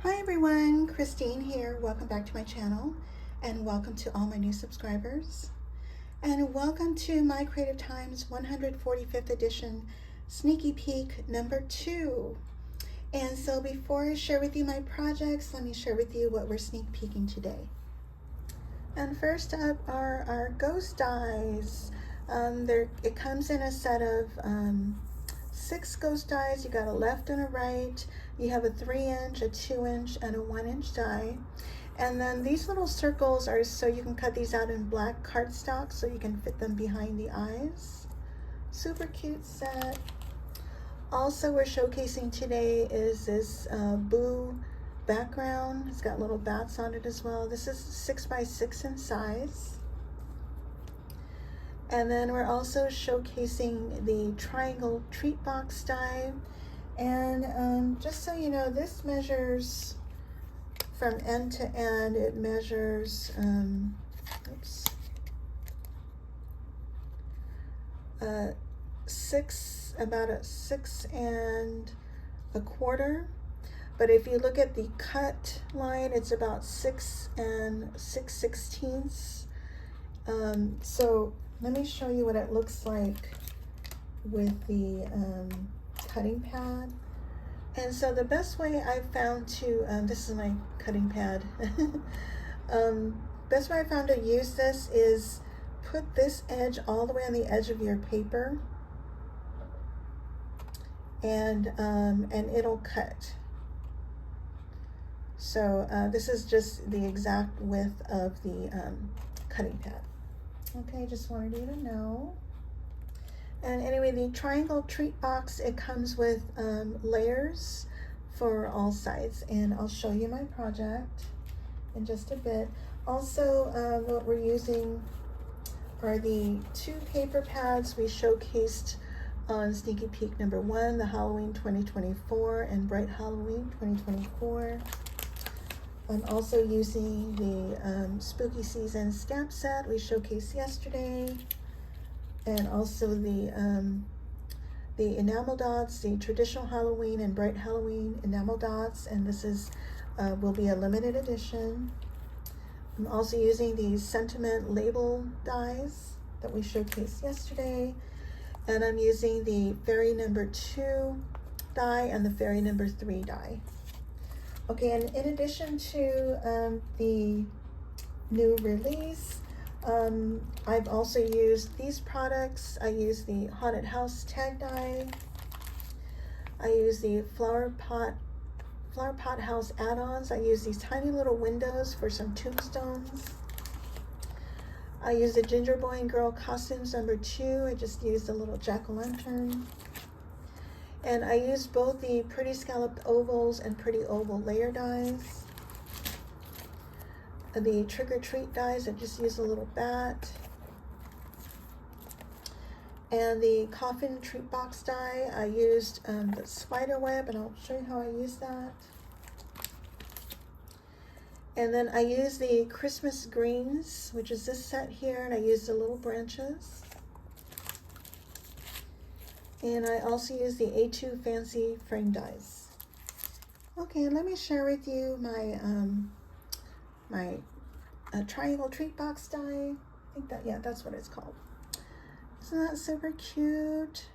Hi everyone, Christine here. Welcome back to my channel and welcome to all my new subscribers. And welcome to My Creative Time's 145th edition sneaky peek number 2. And so before I share with you my projects, let me share with you what we're sneak peeking today. And first up are our ghost dies. It comes in a set of 6 ghost dies. You got a left and a right. You have a 3-inch, a 2-inch, and a 1-inch die. And then these little circles are so you can cut these out in black cardstock so you can fit them behind the eyes. Super cute set. Also, we're showcasing today is this Boo background. It's got little bats on it as well. This is 6x6 in size. And then we're also showcasing the Triangle Treat Box Die. And just so you know, this measures from end to end. It measures, about a 6 1/4. But if you look at the cut line, it's about 6 6/16. So let me show you what it looks like with the cutting pad. And so the best way I've found to, this is my cutting pad. Best way I found to use this is put this edge all the way on the edge of your paper, and it'll cut. So this is just the exact width of the cutting pad. Okay, just wanted you to know. And anyway, the Triangle Treat Box, it comes with layers for all sides, and I'll show you my project in just a bit. Also, what we're using are the 2 paper pads we showcased on Sneaky Peek number 1, the Halloween 2024 and Bright Halloween 2024. I'm also using the Spooky Season stamp set we showcased yesterday, and also the enamel dots, the traditional Halloween and Bright Halloween enamel dots, and this is will be a limited edition. I'm also using the sentiment label dies that we showcased yesterday, and I'm using the fairy number 2 die and the fairy number 3 die. Okay, and in addition to the new release, I've also used these products. I use the Haunted House tag die. I use the Flower Pot House Add Ons. I use these tiny little windows for some tombstones. I use the Ginger Boy and Girl costumes number 2. I just used a little jack-o'-lantern. And I used both the Pretty Scalloped Ovals and Pretty Oval layer dies. The Trick or Treat dies, I just used a little bat. And the Coffin Treat Box Die, I used the spider web, and I'll show you how I use that. And then I used the Christmas Greens, which is this set here, and I used the little branches. And I also use the A2 Fancy Frame dies. Okay, let me share with you my my Triangle Treat Box die. I think that, yeah, that's what it's called. Isn't that super cute?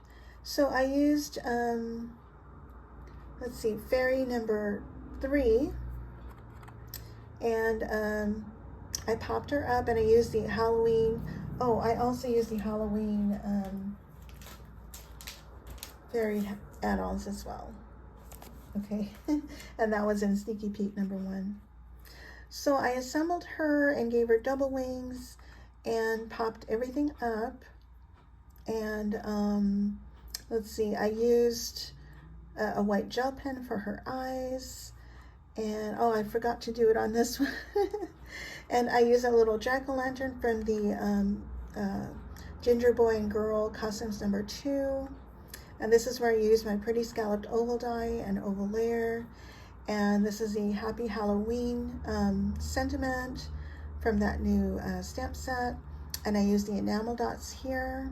So I used, let's see, fairy number 3. And I popped her up, and I used the Halloween. Oh, I also used the Halloween fairy add-ons as well. Okay, and that was in Sneaky Peek number 1. So I assembled her and gave her double wings and popped everything up. And let's see, I used a white gel pen for her eyes. And oh, I forgot to do it on this one. And I used a little jack-o'-lantern from the Ginger Boy and Girl costumes number 2. And this is where I use my Pretty Scalloped Oval die and oval layer. And this is the Happy Halloween sentiment from that new stamp set. And I use the enamel dots here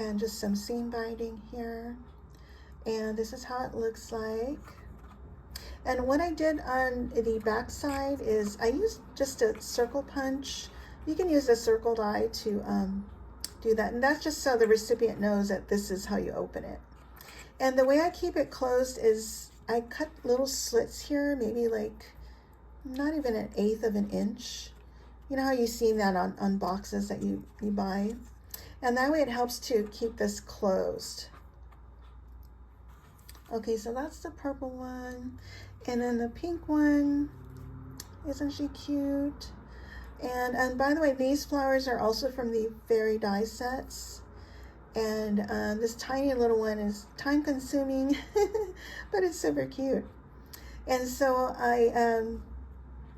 and just some seam binding here. And this is how it looks like. And what I did on the back side is I used just a circle punch. You can use a circle die to do that. And that's just so the recipient knows that this is how you open it. And the way I keep it closed is I cut little slits here, maybe like not even 1/8 of an inch. You know how you see that on boxes that you buy? And that way it helps to keep this closed. Okay, so that's the purple one. And then the pink one, isn't she cute? And by the way, these flowers are also from the fairy die sets. And this tiny little one is time consuming, but it's super cute. And so I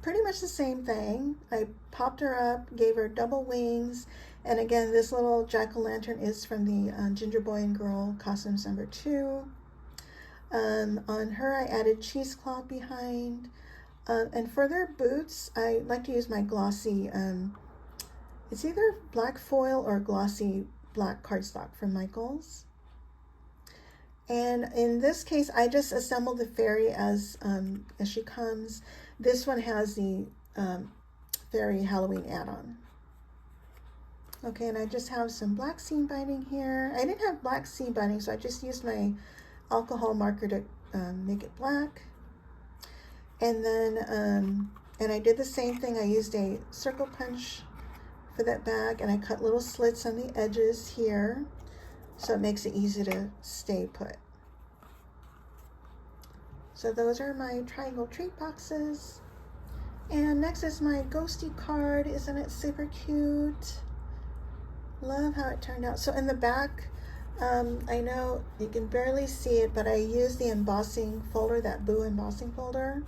pretty much the same thing. I popped her up, gave her double wings. And again, this little jack-o'-lantern is from the Ginger Boy and Girl costumes number 2. On her, I added cheesecloth behind. And for their boots, I like to use my glossy, it's either black foil or glossy black cardstock from Michaels. And in this case, I just assembled the fairy as she comes. This one has the fairy Halloween add-on. Okay, and I just have some black seam binding here. I didn't have black seam binding, so I just used my alcohol marker to make it black. And then, and I did the same thing. I used a circle punch for that bag, and I cut little slits on the edges here, so it makes it easy to stay put. So those are my triangle treat boxes. And next is my ghosty card. Isn't it super cute? Love how it turned out. So in the back, I know you can barely see it, but I used the embossing folder, that Boo embossing folder.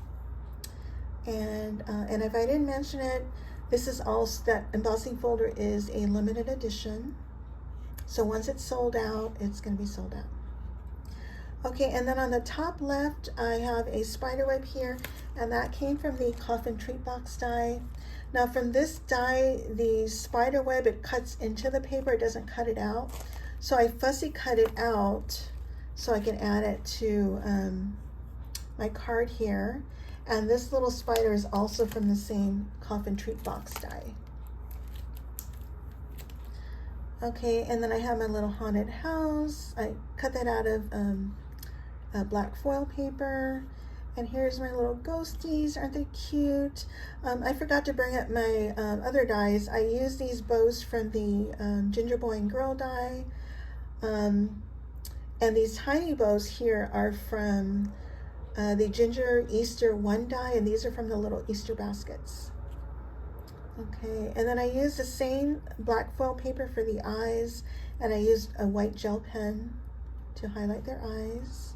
And if I didn't mention it, this is also, that embossing folder is a limited edition. So once it's sold out, it's going to be sold out. Okay, and then on the top left, I have a spider web here, and that came from the Coffin Treat Box Die. Now from this die, the spider web, it cuts into the paper, it doesn't cut it out. So I fussy cut it out so I can add it to my card here. And this little spider is also from the same Coffin Treat Box Die. Okay, and then I have my little haunted house. I cut that out of black foil paper. And here's my little ghosties. Aren't they cute? I forgot to bring up my other dies. I used these bows from the Ginger Boy and Girl die. And these tiny bows here are from the Ginger Easter 1 die, and these are from the little Easter baskets. Okay, and then I used the same black foil paper for the eyes, and I used a white gel pen to highlight their eyes.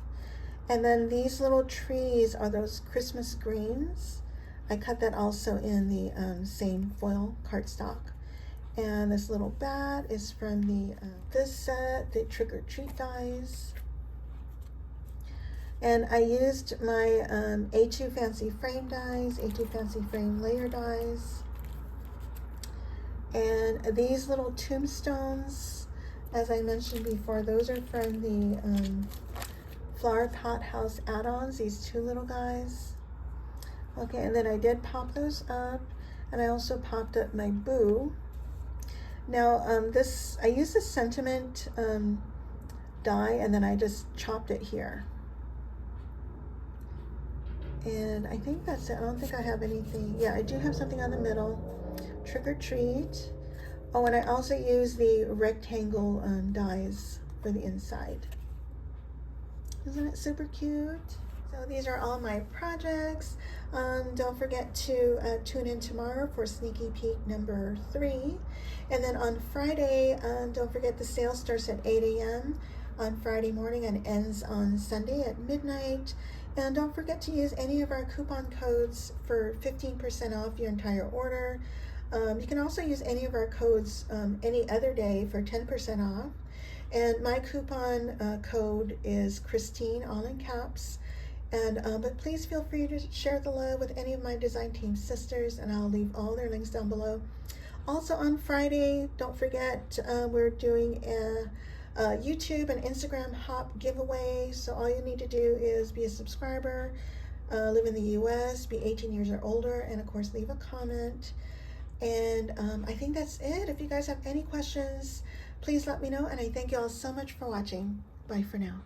And then these little trees are those Christmas greens. I cut that also in the same foil cardstock. And this little bat is from the this set, the Trick or Treat dies. And I used my A2 Fancy Frame dies, A2 Fancy Frame layer dies. And these little tombstones, as I mentioned before, those are from the Pot House Add Ons, these 2 little guys. Okay, and then I did pop those up, and I also popped up my Boo. Now I used the sentiment die, and then I just chopped it here. And I think that's it. I don't think I have anything. Yeah, I do have something on the middle. Trick or Treat. Oh, and I also use the rectangle dies for the inside. Isn't it super cute? So these are all my projects. Don't forget to tune in tomorrow for sneaky peek number 3. And then on Friday, don't forget the sale starts at 8 a.m. on Friday morning and ends on Sunday at midnight. And don't forget to use any of our coupon codes for 15% off your entire order. You can also use any of our codes any other day for 10% off. And my coupon code is Christine, all in caps. And but please feel free to share the love with any of my design team sisters, and I'll leave all their links down below. Also on Friday, don't forget we're doing a YouTube and Instagram hop giveaway. So all you need to do is be a subscriber, live in the US, be 18 years or older, and of course leave a comment. And I think that's it. If you guys have any questions, please let me know, and I thank you all so much for watching. Bye for now.